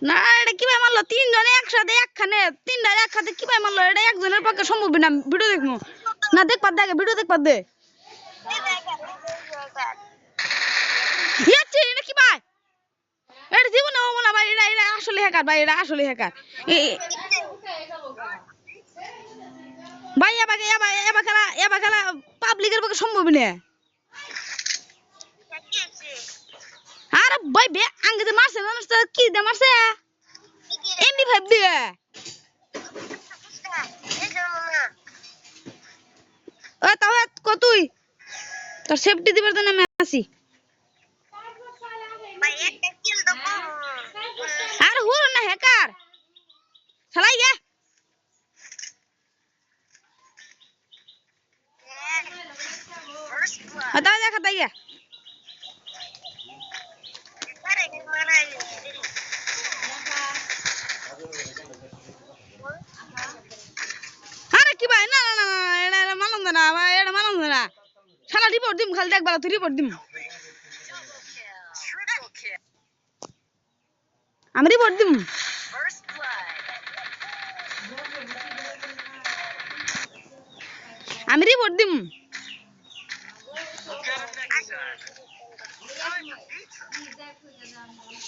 না এটা কিভাবে মারলো তিনজনে একসাথে একখানে তিনটা একসাথে কিভাবে মারলো এটা একজনের পক্ষে সম্ভব না ভিডিও দেখবো না দেখবার দেখে ভিডিও দেখবার দে এটা কি ভাই এটা জীবনে হবো না ভাই এটা এটা আসলে হ্যাকার ভাই এটা আসলে হ্যাকার ভাই এবার খেলা পাবলিকের পক্ষে সম্ভব না আরে ভাই বে আঙ্গে যে মারছে মানুষটা কি দিয়ে মারছে এমনি ভাব দিয়ে ও তাহলে কতই তোর সেফটি দিবার জন্য আমি আসি আরে হুর না হ্যাকার চালাই গে তাই দেখা তাই গে আরে কি ভাই না না না এটা মানন না ভাই এটা মানন না শালা রিপোর্ট দিম খালি দেখবার তুই রিপোর্ট দিম আমি রিপোর্ট দিম আমি রিপোর্ট দিম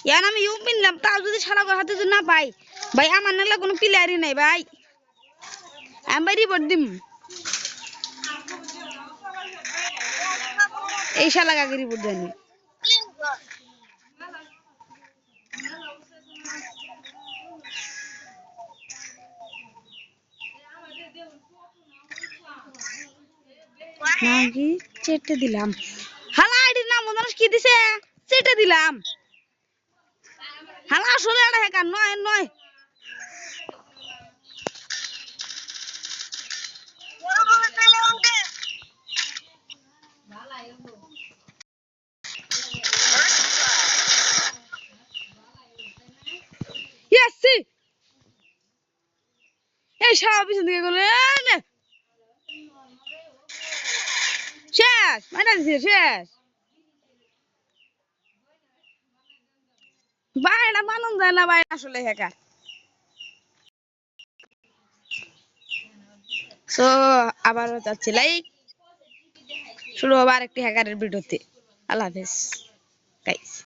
ইয়ান আমি ইউ পিনলাম তা যদি শালা হাতে যদি না পাই ভাই আমার নালা কোনো প্লেয়ারই নাই ভাই আমি রিপোর্ট দিম এই শালা আগে রিপোর্ট দেন নাকি চেটে দিলাম হালা আইডির নাম মানুষ কি দিছে চেটে দিলাম হালা আসলে এটা হ্যাকার নয় নয় ইয়েসি এই শালা পিছন দিকে গেল শেষ মাইনা দিছে শেষ ভাই এটা মানন যায় না ভাই আসলে হ্যাকার সো আবার যাচ্ছি লাইক শুরু হবে আরেকটি হ্যাকারের ভিডিওতে আল্লাহ হাফেজ গাইস